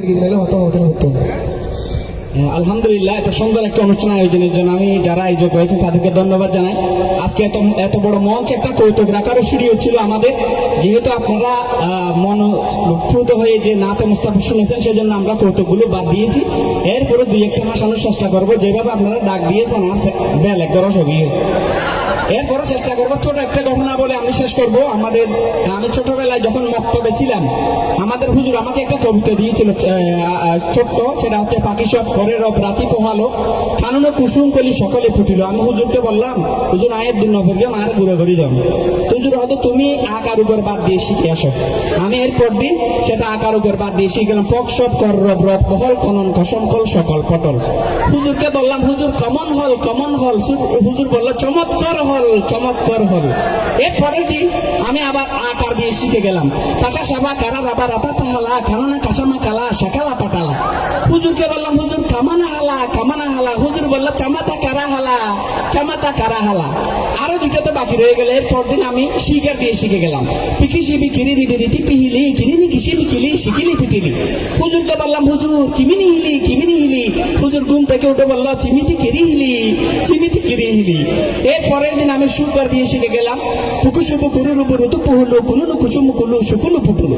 লিখে দিলে হতো হতো হতো। আলহামদুলিল্লাহ, এত সুন্দর একটা অনুষ্ঠান আয়োজনের জন্য আমি যারা আয়োজক হয়েছেন তাদেরকে ধন্যবাদ জানাই। আজকে এত বড় মঞ্চ একটা কৌতুক রাখারও সিঁড়িও ছিল আমাদের, যেহেতু আপনারা মনোপ্রুত হয়ে যে নাতে মুস্তাফা শুনেছেন সেজন্য আমরা কৌতুকগুলো বাদ দিয়েছি। এরপরে দুই একটা হাসানোর চেষ্টা করবো, যেভাবে আপনারা ডাক দিয়েছেন আর বেল এক গরস হবি। এরপরে চেষ্টা করবো ছোট একটা ঘটনা বলে আমি শেষ করবো। আমি ছোটবেলায় যখন মক্তবে ছিলাম, আমাদের হুজুর আমাকে একটা কবিতা দিয়েছিল ছোট্ট, সেটা হচ্ছে পাখি সব ঘরের রাতি পোহালো, কানুনে কুসুম কলি সকালে ফুটিল। আমি হুজুরকে বললাম, হুজুর আয়ের দিন নফরকে মার ঘুরে ঘুরে যাও। হুজুর হয়তো তুমি আকার উপর বাদ দিয়ে শিখে আসো। আমি এরপর দিন সেটা আকার উপর বাদ দিয়ে শিখলাম, পক সব কর ব্রত বহল খনন কসম কল সকল পটল। হুজুরকে বললাম, হুজুর কমন হল কমন হল। হুজুর বললো চমৎকার হল চমৎকার হল। এরপরের দিন আমি আবার আকার দিয়ে শিখে গেলাম, পাকা সাবা কারা রাবা রাতা পাহালা খানা কাসামা কালা শাকালা পাটালা। হুজুরকে বললাম, হুজুর কামানা হালা কামানা হালা। হুজুর বললো চামাতা কারা হালা চামাতা কারা হালা। আরো দুটোতে বাকি রয়ে গেলে এরপর দিন আমি শিকার দিয়ে শিখে গেলাম, পিকি শিবি কিরি দিবি রীতি পিহিলি কিরিনি কিসিবি কিলি শিখিলি পিটিলি। হুজুরকে বললাম, হুজুর কিমিনি হিলি কিমিনি হিলি। হুজুর ঘুম থেকে উঠে বললো, চিমিতি কিরি হিলি চিমিতি কিরি হিলি। এরপরের দিন আমি শুকর দিয়ে শিখে গেলাম, পুকুসুপু কুরুরু বুরুতু পুহুলু কুলুনু কুসুমু কুলু সুকুলু পুটুলু।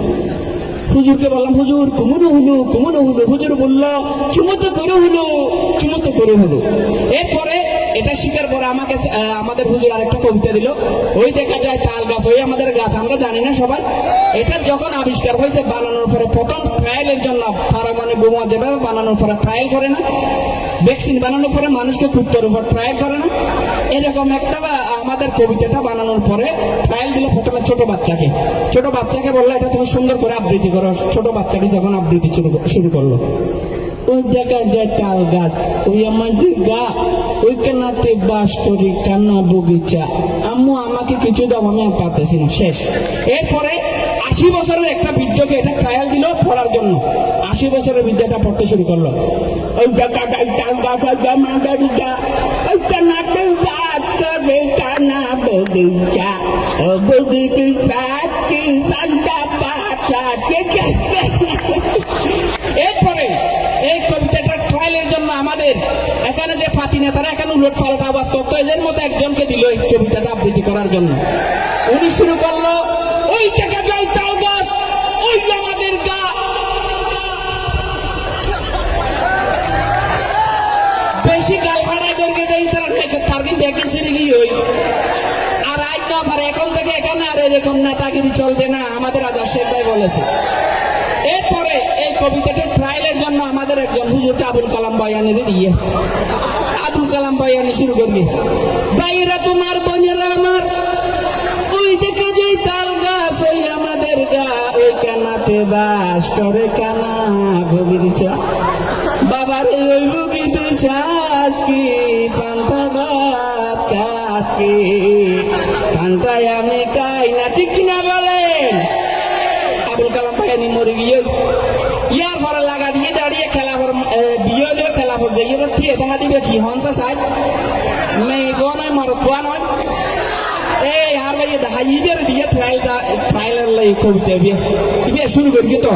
হুজুরকে বললাম, হুজুর কুমুনো হুলু কুমুনো হুলু। হুজুর বললো, চুমুতো করে হলো চুমুতো করে হলো। এরপরে এটা শিকার পরে আমাকে আমাদের হুজুর আরেকটা কবিতা দিল, ওই দেখা যায় তাল গাছ ওই আমাদের গাছ, আমরা জানি না সবাই। এটা যখন আবিষ্কার হয়েছে বানানোর পরে প্রথম ট্রায়ালের জন্য পারমাণবিক বোমা যেভাবে বানানোর পরে ট্রায়াল করে না, ভ্যাকসিন বানানোর পরে মানুষকে কুত্তার উপর ট্রায়াল করে না, এরকম একটা আমাদের কবিতাটা বানানোর পরে ট্রায়াল দিল প্রথমে ছোট বাচ্চাকে বললো, এটা তুমি সুন্দর করে আবৃত্তি করো। ছোট বাচ্চাটি যখন আবৃত্তি শুরু করলো, ওই জায়গায় যায় তাল গাছ ওই আমাদের গা, ওই কানাতে বাস করি কান্না বগিচা, আম্মু আমাকে কিছু দাও আমি আর পাতেছি না। শেষ। এরপরে 80 বছরের একটা বৃদ্ধকে এটা ট্রায়াল দিল পড়ার জন্য। 80 বছরের বৃদ্ধটা পড়তে শুরু করলো, ওই জায়গাটায় তাল গাছ আমাদের গা, ওই কানাতে বাস করে কান্না বগিচা, ও বগিচি পাখি সান্তা পাখা। এরপরে এই কবিতাটা ট্রায়ালের জন্য আমাদের এখানে যে ফাতি নেতারা এখানে উলট পালট আওয়াজ করতো, এদের মতো একজনকে দিল এই কবিতাটা আবৃত্তি করার জন্য। উনি শুরু করলো, ওই দেখা যায় তাল গাছ ওই আমাদের গা। বেশি গাল ভাড়া করকে দেয় তারা তার কিন্তু একই সিঁড়ি গিয়ে ওই আর আজ না পারে এখন থেকে এখানে আর এরকম নেতাগিরি চলবে না, আমাদের আজাদ শেখ ভাই বলেছে। এরপরে এই কবিতাটা ট্রায়ালের জন্য আমাদের একজন হুজুরকে আবুল কালাম বয়ানের দিয়ে আবুল কালাম বয়ানি শুরু করবি, ভাইরা তোমার বোনেরা আমার, ওই দেখা যায় তাল গাছ ওই আমাদের গা, ওই কানাতে বাস করে কানা ভগিরিচা, বাবার ওই ভুগিতে শ্বাস কি পান্তা ভাত কাশ কি কান্তায় আমি কাই না, ঠিক কিনা বলেন? আবুল কালাম পাইনি মরে গিয়ে ইয়ার পরে লাগা দিয়ে দাঁড়িয়ে খেলা বিয়ে হলেও খেলা হচ্ছে ইয়ে ঠিক দেখা দিবে কি হনসা সাইড মেয়ে গো নয় মর খোয়া নয় এই আর ভাই দেখা ইবের দিয়ে ট্রায়ালের লাই কবিতা বিয়ে শুরু করি তো